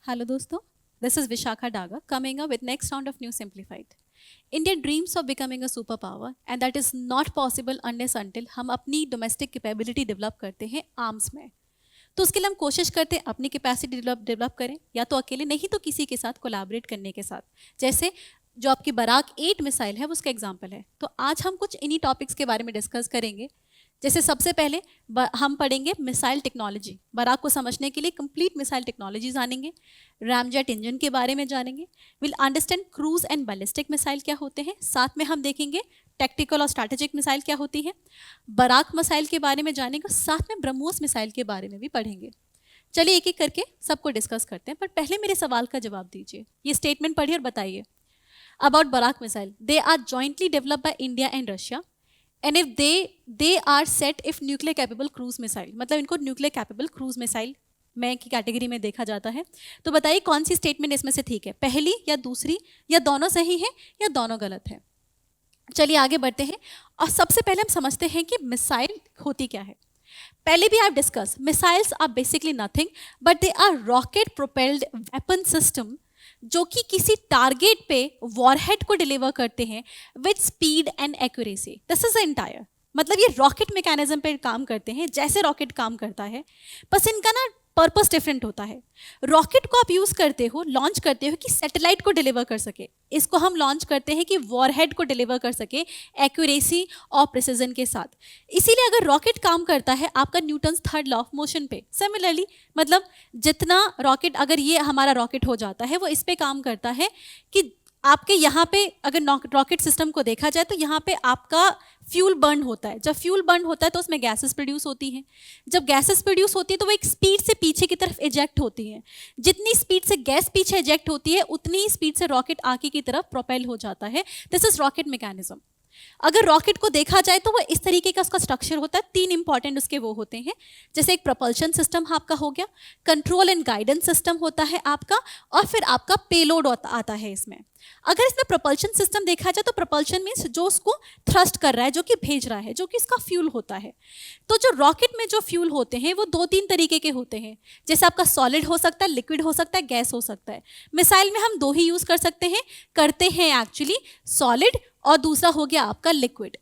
Hello दोस्तों, this is Vishakha Daga coming up with next round of New Simplified. India dreams of becoming a superpower and that is not possible unless until हम अपनी domestic capability develop करते हैं arms में. तो उसके लिए हम कोशिश करते हैं अपनी कैपेसिटी डेवलप करें, या तो अकेले नहीं तो किसी के साथ कोलैबोरेट करने के साथ. जैसे जो आपकी बराक 8 मिसाइल है वो उसका एग्जांपल है. तो आज हम कुछ इन्हीं टॉपिक्स के बारे में डिस्कस करेंगे. जैसे सबसे पहले हम पढ़ेंगे मिसाइल टेक्नोलॉजी. बराक को समझने के लिए कंप्लीट मिसाइल टेक्नोलॉजी जानेंगे, रैमजेट इंजन के बारे में जानेंगे, will understand cruise and ballistic missile क्या होते हैं, साथ में हम देखेंगे टैक्टिकल और स्ट्रैटेजिक मिसाइल क्या होती है, बराक मिसाइल के बारे में जानेंगे, साथ में ब्रह्मोस मिसाइल के बारे में भी पढ़ेंगे. चलिए एक एक करके सबको डिस्कस करते हैं, पर पहले मेरे सवाल का जवाब दीजिए. ये स्टेटमेंट पढ़िए और बताइए. About Barak missile, they are jointly developed by India and Russia and if they are set if nuclear capable cruise missile, मतलब इनको न्यूक्लियर कैपेबल क्रूज मिसाइल में की कैटेगरी में देखा जाता है. तो बताइए कौन सी स्टेटमेंट इसमें से ठीक है, पहली या दूसरी, या दोनों सही है या दोनों गलत है. चलिए आगे बढ़ते हैं और सबसे पहले हम समझते हैं कि मिसाइल होती क्या है. पहले भी आप discuss, missiles are basically nothing but they are rocket propelled weapon system जो कि किसी टारगेट पे वॉरहेड को डिलीवर करते हैं with speed and accuracy. This is the entire, मतलब ये रॉकेट मैकेनिज्म पे काम करते हैं जैसे रॉकेट काम करता है, बस इनका ना पर्पस डिफरेंट होता है. रॉकेट को आप यूज करते हो, लॉन्च करते हो कि सैटेलाइट को डिलीवर कर सके. इसको हम लॉन्च करते हैं कि वॉरहेड को डिलीवर कर सके एक्यूरेसी और प्रिसीजन के साथ. इसीलिए अगर रॉकेट काम करता है आपका Newton's third law of motion पे, सिमिलरली मतलब जितना रॉकेट, अगर ये हमारा रॉकेट हो जाता है वो इस पे काम करता है कि आपके यहाँ पे अगर रॉकेट सिस्टम को देखा जाए तो यहाँ पे आपका फ्यूल बर्न होता है. जब फ्यूल बर्न होता है तो उसमें गैसेस प्रोड्यूस होती हैं. जब गैसेस प्रोड्यूस होती है तो वो एक स्पीड से पीछे की तरफ इजेक्ट होती हैं. जितनी स्पीड से गैस पीछे इजेक्ट होती है उतनी ही स्पीड से रॉकेट आगे की तरफ प्रोपेल हो जाता है. This is rocket mechanism. अगर रॉकेट को देखा जाए तो वो इस तरीके का उसका स्ट्रक्चर होता है. 3 इंपॉर्टेंट उसके वो होते हैं, जैसे एक प्रपल्शन सिस्टम आपका हो गया, कंट्रोल एंड गाइडेंस सिस्टम होता है आपका, और फिर आपका पेलोड आता है इसमें. अगर इसमें प्रपल्शन सिस्टम देखा जाए तो प्रपल्शन मीन्स जो उसको थ्रस्ट कर रहा है, जो कि भेज रहा है, जो कि इसका फ्यूल होता है. तो जो रॉकेट में जो फ्यूल होते हैं वो 2-3 तरीके के होते हैं. जैसे आपका सॉलिड हो सकता है, लिक्विड हो सकता है, गैस हो सकता है. मिसाइल में हम 2 ही यूज कर सकते हैं, करते हैं एक्चुअली, सॉलिड और दूसरा हो गया आपका लिक्विड.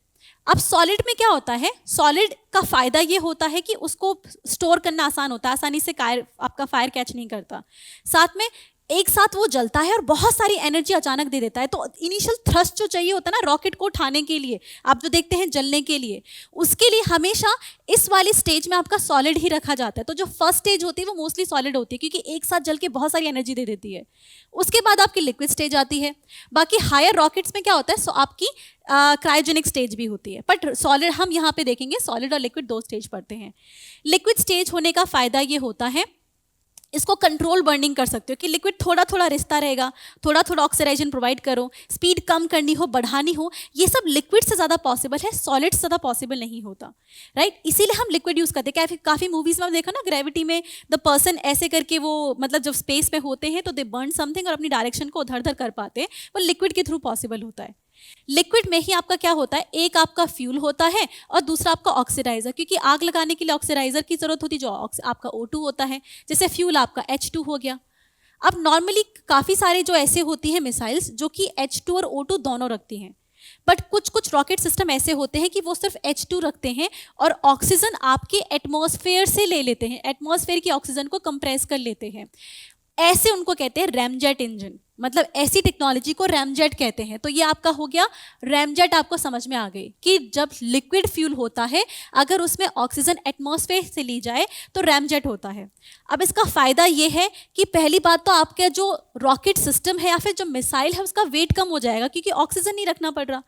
अब सॉलिड में क्या होता है, सॉलिड का फायदा ये होता है कि उसको स्टोर करना आसान होता है, आसानी से आपका फायर कैच नहीं करता. साथ में एक साथ वो जलता है और बहुत सारी एनर्जी अचानक दे देता है. तो इनिशियल थ्रस्ट जो चाहिए होता है ना रॉकेट को उठाने के लिए, आप जो देखते हैं जलने के लिए, उसके लिए हमेशा इस वाली स्टेज में आपका सॉलिड ही रखा जाता है. तो जो फर्स्ट स्टेज होती है वो मोस्टली सॉलिड होती है क्योंकि एक साथ जल के बहुत सारी एनर्जी दे देती है. उसके बाद आपकी लिक्विड स्टेज आती है. बाकी हायर रॉकेट्स में क्या होता है, सो आपकी क्रायोजेनिक स्टेज भी होती है. बट सॉलिड हम यहाँ पे देखेंगे, सॉलिड और लिक्विड 2 स्टेज पढ़ते हैं. लिक्विड स्टेज होने का फायदा ये होता है, इसको कंट्रोल बर्निंग कर सकते हो कि लिक्विड थोड़ा थोड़ा रिश्ता रहेगा, थोड़ा थोड़ा ऑक्सीडाइजेशन प्रोवाइड करो, स्पीड कम करनी हो बढ़ानी हो, ये सब लिक्विड से ज़्यादा पॉसिबल है, सॉलिड से ज़्यादा पॉसिबल नहीं होता. राइट, इसीलिए हम लिक्विड यूज़ करते हैं. काफ़ी मूवीज़ में देखा ना, ग्रेविटी में द पर्सन ऐसे करके वो मतलब जब स्पेस में होते हैं तो दे बर्न समथिंग और अपनी डायरेक्शन को उधर उधर कर पाते हैं, वो लिक्विड के थ्रू पॉसिबल होता है. लिक्विड में ही आपका क्या होता है, एक आपका फ्यूल होता है और दूसरा आपका ऑक्सीडाइजर, क्योंकि आग लगाने के लिए ऑक्सीडाइजर की जरूरत होती है जो आपका O2 होता है. जैसे फ्यूल आपका H2 हो गया. अब नॉर्मली काफ़ी सारे जो ऐसे होती हैं मिसाइल्स जो कि H2 और O2 दोनों रखती हैं, बट कुछ रॉकेट सिस्टम ऐसे होते हैं कि वो सिर्फ H2 रखते हैं और ऑक्सीजन आपके एटमॉस्फेयर से ले लेते हैं, एटमॉस्फेयर की ऑक्सीजन को कंप्रेस कर लेते हैं. ऐसे उनको कहते हैं रैमजेट इंजन, मतलब ऐसी टेक्नोलॉजी को रैमजेट कहते हैं. तो ये आपका हो गया रैमजेट. आपको समझ में आ गई कि जब लिक्विड फ्यूल होता है अगर उसमें ऑक्सीजन एटमॉस्फेयर से ली जाए तो रैमजेट होता है. अब इसका फ़ायदा ये है कि पहली बात तो आपका जो रॉकेट सिस्टम है या फिर जो मिसाइल है उसका वेट कम हो जाएगा क्योंकि ऑक्सीजन नहीं रखना पड़ रहा.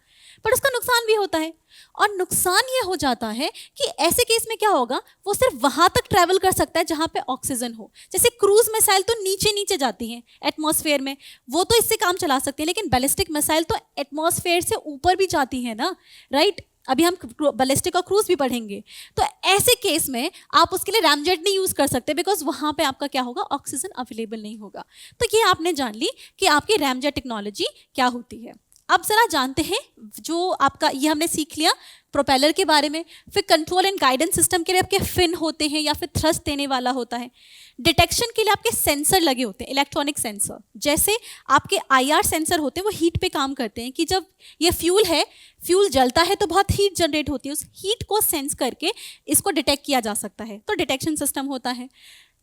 पर उसका नुकसान भी होता है, और नुकसान ये हो जाता है कि ऐसे केस में क्या होगा, वो सिर्फ वहाँ तक ट्रैवल कर सकता है जहाँ पे ऑक्सीजन हो. जैसे क्रूज मिसाइल तो नीचे नीचे जाती हैं एटमॉस्फेयर में, वो तो इससे काम चला सकते हैं, लेकिन बैलिस्टिक मिसाइल तो एटमॉस्फेयर से ऊपर भी जाती है ना. राइट, अभी हम बैलिस्टिक और क्रूज भी पढ़ेंगे. तो ऐसे केस में आप उसके लिए रैमजेट नहीं यूज़ कर सकते बिकॉज वहाँ पे आपका क्या होगा, ऑक्सीजन अवेलेबल नहीं होगा. तो ये आपने जान ली कि आपकी रैमजेट टेक्नोलॉजी क्या होती है. अब जरा जानते हैं जो आपका ये हमने सीख लिया प्रोपेलर के बारे में, फिर कंट्रोल एंड गाइडेंस सिस्टम के लिए आपके फिन होते हैं या फिर थ्रस्ट देने वाला होता है। डिटेक्शन के लिए आपके सेंसर लगे होते हैं, इलेक्ट्रॉनिक सेंसर, जैसे आपके आईआर सेंसर होते हैं, वो हीट पे काम करते हैं कि जब ये फ्यूल है, फ्यूल जलता है तो बहुत हीट जनरेट होती है, उस हीट को सेंस करके इसको डिटेक्ट किया जा सकता है, तो डिटेक्शन सिस्टम होता है।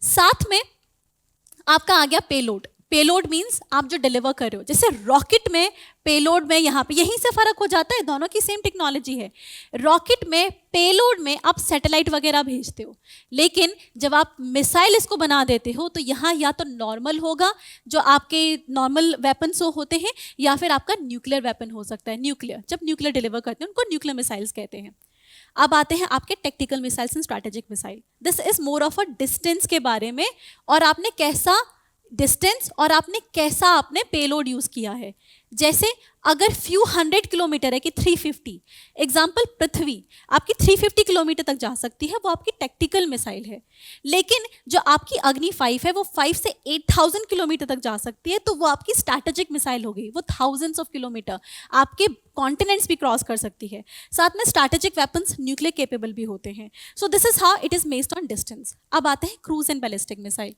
साथ में आपका आ गया पेलोड। पेलोड मीन्स आप जो डिलीवर कर रहे हो, जैसे रॉकेट में पेलोड में यहाँ पे यहीं से फर्क हो जाता है, दोनों की सेम टेक्नोलॉजी है। रॉकेट में पेलोड में आप सैटेलाइट वगैरह भेजते हो, लेकिन जब आप मिसाइल इसको बना देते हो तो यहाँ या तो नॉर्मल होगा जो आपके नॉर्मल वेपन्स होते हैं, या फिर आपका न्यूक्लियर वेपन हो सकता है। न्यूक्लियर, जब न्यूक्लियर डिलीवर करते हैं उनको न्यूक्लियर मिसाइल्स कहते हैं। अब आते हैं आपके tactical missiles and strategic missile. This is more of a distance के बारे में, और आपने कैसा डिस्टेंस और आपने कैसा आपने पेलोड यूज किया है। जैसे अगर फ्यू 100 किलोमीटर है कि 350, एग्जाम्पल पृथ्वी आपकी 350 किलोमीटर तक जा सकती है, वो आपकी टैक्टिकल मिसाइल है। लेकिन जो आपकी अग्नि 5 है वो 5 से 8000 किलोमीटर तक जा सकती है, तो वो आपकी स्ट्रैटेजिक मिसाइल हो गई, वो थाउजेंड्स ऑफ किलोमीटर आपके कॉन्टिनेंट्स भी क्रॉस कर सकती है। साथ में स्ट्रैटेजिक वेपन्स न्यूक्लियर केपेबल भी होते हैं। So this is how it is based on distance. अब आते हैं cruise and ballistic missile.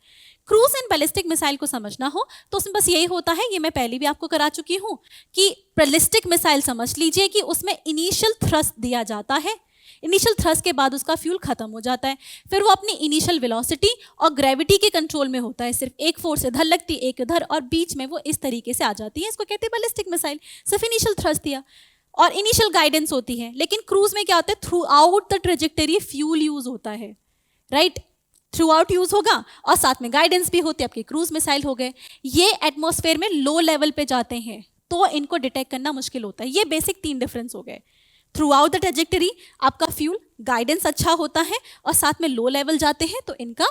Cruise and ballistic missile को समझना हो तो उसमें बस यही होता है, ये मैं पहले भी आपको करा चुकी हूँ, कि बैलिस्टिक मिसाइल समझ लीजिए कि उसमें इनिशियल थ्रस्ट दिया जाता है, इनिशियल थ्रस्ट के बाद उसका फ्यूल खत्म हो जाता है, फिर वो अपनी इनिशियल वेलोसिटी और ग्रेविटी के कंट्रोल में होता है, सिर्फ एक फोर्स इधर लगती एक इधर, और बीच में वो इस तरीके से आ जाती है। इसको कहते हैं बैलिस्टिक मिसाइल, सिर्फ इनिशियल थ्रस्ट दिया और इनिशियल गाइडेंस होती है। लेकिन क्रूज में क्या होता है, through out the trajectory fuel use होता है, राइट, थ्रू आउट यूज होगा और साथ में गाइडेंस भी होती है। आपके क्रूज मिसाइल हो गए, ये एटमॉस्फेयर में लो लेवल पे जाते हैं तो इनको डिटेक्ट करना मुश्किल होता है। ये बेसिक 3 डिफरेंस हो गए। थ्रू आउट द ट्रेजेक्टरी आपका फ्यूल गाइडेंस अच्छा होता है, और साथ में लो लेवल जाते हैं तो इनका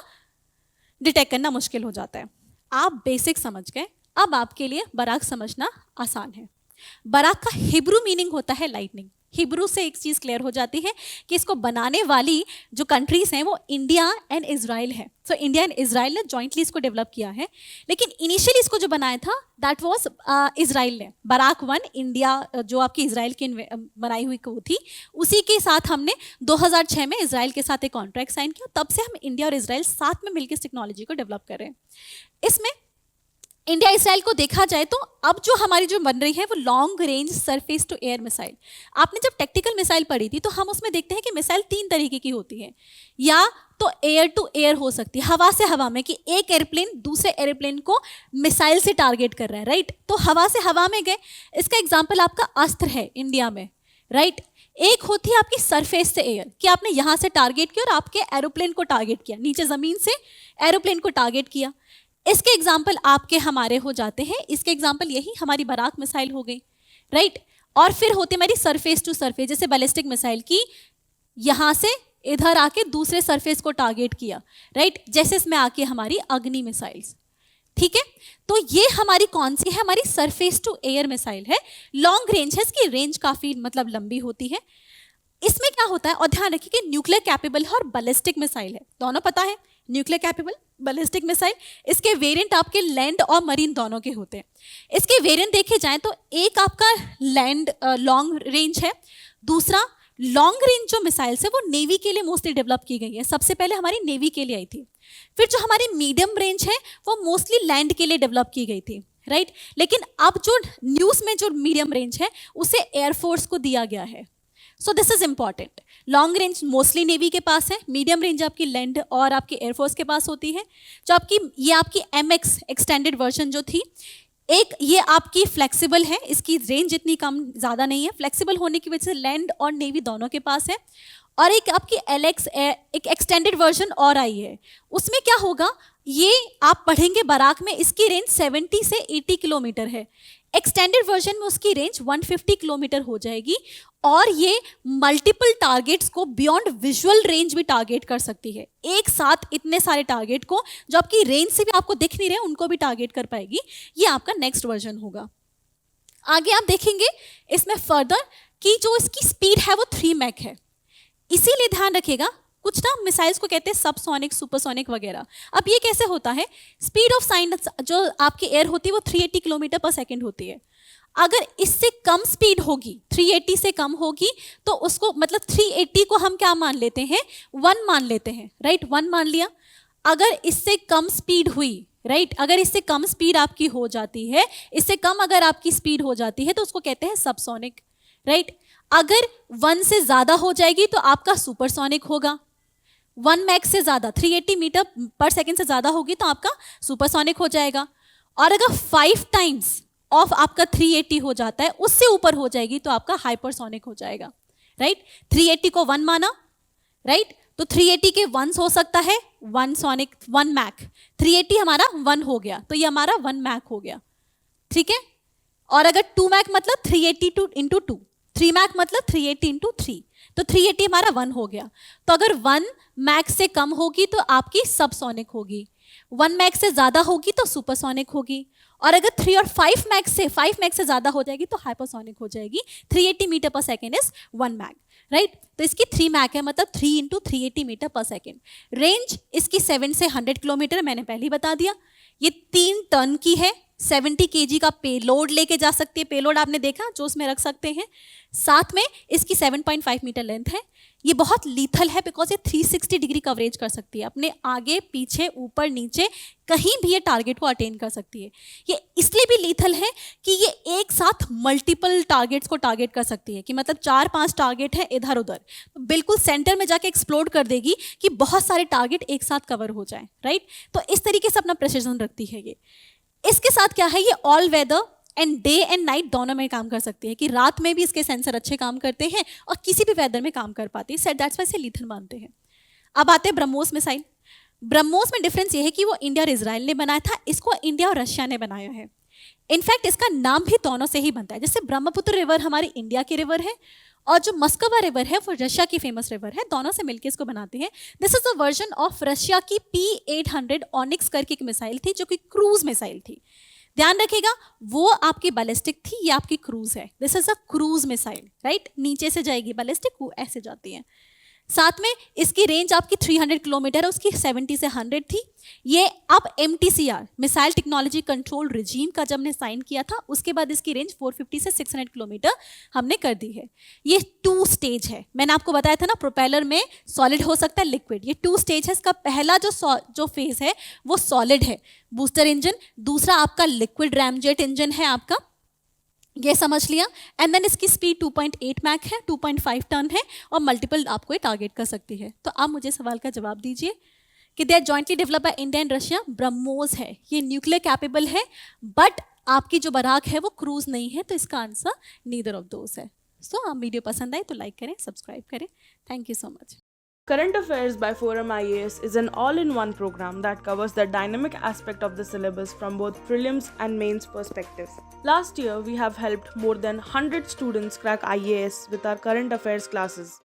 डिटेक्ट करना मुश्किल हो जाता है। आप बेसिक समझ गए, अब आपके लिए बराक समझना आसान है। बराक का हिब्रू मीनिंग होता है लाइटनिंग। हिब्रू से एक चीज़ क्लियर हो जाती है कि इसको बनाने वाली जो कंट्रीज हैं वो इंडिया एंड इजराइल है। सो इंडिया एंड इजराइल ने जॉइंटली इसको डेवलप किया है, लेकिन इनिशियली इसको जो बनाया था दैट वाज इजराइल ने। बराक 1 इंडिया जो आपकी इजराइल की बनाई हुई वो थी, उसी के साथ हमने 2006 में इजराइल के साथ एक कॉन्ट्रैक्ट साइन किया, तब से हम इंडिया और इजराइल साथ में मिलकर इस टेक्नोलॉजी को डेवलप कर रहे हैं। इसमें इंडिया इसराइल को देखा जाए तो अब जो हमारी जो बन रही है वो long range surface to air missile. आपने जब टेक्टिकल मिसाइल पढ़ी थी तो हम उसमें देखते हैं कि मिसाइल 3 तरीके की होती है, या तो एयर टू एयर हो सकती है, हवा से हवा में, कि एक एयरप्लेन दूसरे एयरप्लेन को मिसाइल से टारगेट कर रहा है, राइट, तो हवा से हवा में गए। इसका एग्जाम्पल आपका अस्त्र है इंडिया में, राइट। एक होती है आपकी सरफेस से एयर, कि आपने यहाँ से टारगेट किया और आपके एरोप्लेन को टारगेट किया, नीचे जमीन से एरोप्लेन को टारगेट किया। इसके एग्जाम्पल आपके हमारे हो जाते हैं, इसके एग्जाम्पल यही हमारी बराक मिसाइल हो गई, राइट। और फिर होती हमारी सरफेस टू सरफेस, जैसे बैलिस्टिक मिसाइल की यहाँ से इधर आके दूसरे सरफेस को टारगेट किया, राइट, जैसे इसमें आके हमारी अग्नि मिसाइल्स, ठीक है। तो ये हमारी कौन सी है, हमारी सरफेस टू एयर मिसाइल है, लॉन्ग रेंज है, इसकी रेंज काफ़ी मतलब लंबी होती है। इसमें क्या होता है, और ध्यान रखिए कि न्यूक्लियर कैपेबल है और बैलिस्टिक मिसाइल है, दोनों पता है, न्यूक्लियर कैपेबल बैलिस्टिक मिसाइल। इसके वेरिएंट आपके लैंड और मरीन दोनों के होते हैं। इसके वेरिएंट देखे जाएं तो एक आपका लैंड लॉन्ग रेंज है, दूसरा लॉन्ग रेंज जो मिसाइल्स है वो नेवी के लिए मोस्टली डेवलप की गई है, सबसे पहले हमारी नेवी के लिए आई थी। फिर जो हमारी मीडियम रेंज है वो मोस्टली लैंड के लिए डेवलप की गई थी, राइट। लेकिन अब जो न्यूज़ में जो मीडियम रेंज है उसे एयरफोर्स को दिया गया है। So this is important. Long range mostly navy के पास है, मीडियम रेंज आपकी लैंड और आपकी एयरफोर्स के पास होती है। जो आपकी ये आपकी MX एक्सटेंडेड वर्जन जो थी, एक ये आपकी फ्लेक्सिबल है, इसकी रेंज इतनी कम ज़्यादा नहीं है, फ्लेक्सिबल होने की वजह से लैंड और नेवी दोनों के पास है। और एक आपकी LX एक एक्सटेंडेड वर्जन और आई है, उसमें क्या होगा, ये आप पढ़ेंगे बराक में, इसकी रेंज 70 से 80 किलोमीटर है। एक्सटेंडेड वर्जन में उसकी रेंज 150 किलोमीटर हो जाएगी, और ये मल्टीपल टारगेट्स को बियॉन्ड विजुअल रेंज भी टारगेट कर सकती है। एक साथ इतने सारे टारगेट को जो आपकी रेंज से भी आपको दिख नहीं रहे उनको भी टारगेट कर पाएगी। ये आपका नेक्स्ट वर्जन होगा। आगे आप देखेंगे इसमें फर्दर कि जो इसकी स्पीड है वो 3 मैक है। इसीलिए ध्यान रखिएगा, कुछ ना मिसाइल्स को कहते हैं सबसोनिक, सुपरसोनिक वगैरह। अब ये कैसे होता है, स्पीड ऑफ साउंड जो आपकी एयर होती है वो 380 किलोमीटर पर सेकेंड होती है। अगर इससे कम स्पीड होगी, 380 से कम होगी, तो उसको मतलब 380 को हम क्या मान लेते हैं, 1 मान लेते हैं, राइट, 1 मान लिया। अगर इससे कम स्पीड हुई, राइट, अगर इससे कम स्पीड आपकी हो जाती है, इससे कम अगर आपकी स्पीड हो जाती है तो उसको कहते हैं सबसोनिक, राइट। अगर 1 से ज्यादा हो जाएगी तो आपका सुपरसोनिक होगा। 1 मैक्स से ज्यादा, 380 मीटर पर सेकेंड से ज्यादा होगी तो आपका सुपरसोनिक हो जाएगा। और अगर 5 टाइम्स ऑफ आपका 380 हो जाता है, उससे ऊपर हो जाएगी तो आपका हाइपरसोनिक हो जाएगा, राइट। 380 को 1 माना, राइट, तो 380 के 1 हो सकता है, 1 सोनिक, 1 मैक, 380 हमारा 1 हो गया, तो ये हमारा 1 मैक हो गया, ठीक है। और अगर 2 मैक मतलब 380 इंटू 2, 3 मैक मतलब 380 इंटू 3, तो 380 हमारा 1 हो गया। तो अगर 1 मैक से कम होगी तो आपकी सबसोनिक होगी, 1 मैक से ज्यादा होगी तो सुपरसोनिक होगी, और अगर 3 और 5 मैक से ज्यादा हो जाएगी तो हाइपरसोनिक हो जाएगी। 380 मीटर पर सेकेंड इज 1 मैक, राइट। तो इसकी 3 मैक है, मतलब 3 इंटू 380 मीटर पर सेकेंड। रेंज इसकी 7 से 100 किलोमीटर, मैंने पहले ही बता दिया। ये 3 टन की है, 70 kg का पेलोड लेके जा सकती है, पेलोड आपने देखा जो उसमें रख सकते हैं। साथ में इसकी 7.5 मीटर लेंथ है। ये बहुत लीथल है बिकॉज ये 360 डिग्री कवरेज कर सकती है, अपने आगे पीछे ऊपर नीचे कहीं भी ये टारगेट को अटेन कर सकती है। ये इसलिए भी लीथल है कि ये एक साथ मल्टीपल टारगेट्स को टारगेट कर सकती है, कि मतलब 4-5 टारगेट है इधर उधर, तो बिल्कुल सेंटर में जाके एक्सप्लोड कर देगी कि बहुत सारे टारगेट एक साथ कवर हो जाए, राइट। तो इस तरीके से अपना प्रेसिजन रखती है ये। इसके साथ क्या है, ये all weather and day and night दोनों में काम कर सकती है, कि रात में भी इसके सेंसर अच्छे काम करते हैं और किसी भी वेदर में काम कर पाती है, दैट्स व्हाई इसे लीथल मानते हैं। अब आते हैं ब्रह्मोस मिसाइल। ब्रह्मोस में डिफरेंस ये है कि वो इंडिया और इजराइल ने बनाया था, इसको इंडिया और रशिया ने बनाया है। इनफैक्ट इसका नाम भी दोनों से ही बनता है, जैसे ब्रह्मपुत्र रिवर हमारी इंडिया की रिवर है और जो मस्कवा रिवर है वो रशिया की फेमस रिवर है, दोनों से मिलकर इसको बनाते हैं। This is a version of Russia की P-800 ऑनिक्स करके एक मिसाइल थी जो कि क्रूज मिसाइल थी। ध्यान रखिएगा, वो आपकी बैलिस्टिक थी, ये आपकी क्रूज है। This is a cruise missile, right, नीचे से जाएगी बैलिस्टिक, वो ऐसे जाती है। साथ में इसकी रेंज आपकी 300 किलोमीटर है, उसकी 70 से 100 थी। ये अब MTCR missile technology control regime का जब हमने साइन किया था, उसके बाद इसकी रेंज 450 से 600 किलोमीटर हमने कर दी है। ये 2 स्टेज है, मैंने आपको बताया था ना, प्रोपेलर में सॉलिड हो सकता है, लिक्विड। ये 2 स्टेज है। इसका पहला जो फेज है वो सॉलिड है, बूस्टर इंजन। दूसरा आपका लिक्विड रैमजेट इंजन है आपका, ये समझ लिया। एंड देन इसकी स्पीड 2.8 मैक है, 2.5 टन है और मल्टीपल आपको ये टारगेट कर सकती है। तो आप मुझे सवाल का जवाब दीजिए कि they are jointly develop by India and Russia. BrahMos है, ये न्यूक्लियर कैपेबल है, बट आपकी जो बराक है वो क्रूज नहीं है, तो इसका आंसर नीदर ऑफ दोस है। सो आप वीडियो पसंद आए तो लाइक करें, सब्सक्राइब करें। Thank you so much. Current Affairs by Forum IAS is an all-in-one program that covers the dynamic aspect of the syllabus from both prelims and mains perspectives. Last year, we have helped more than 100 students crack IAS with our current affairs classes.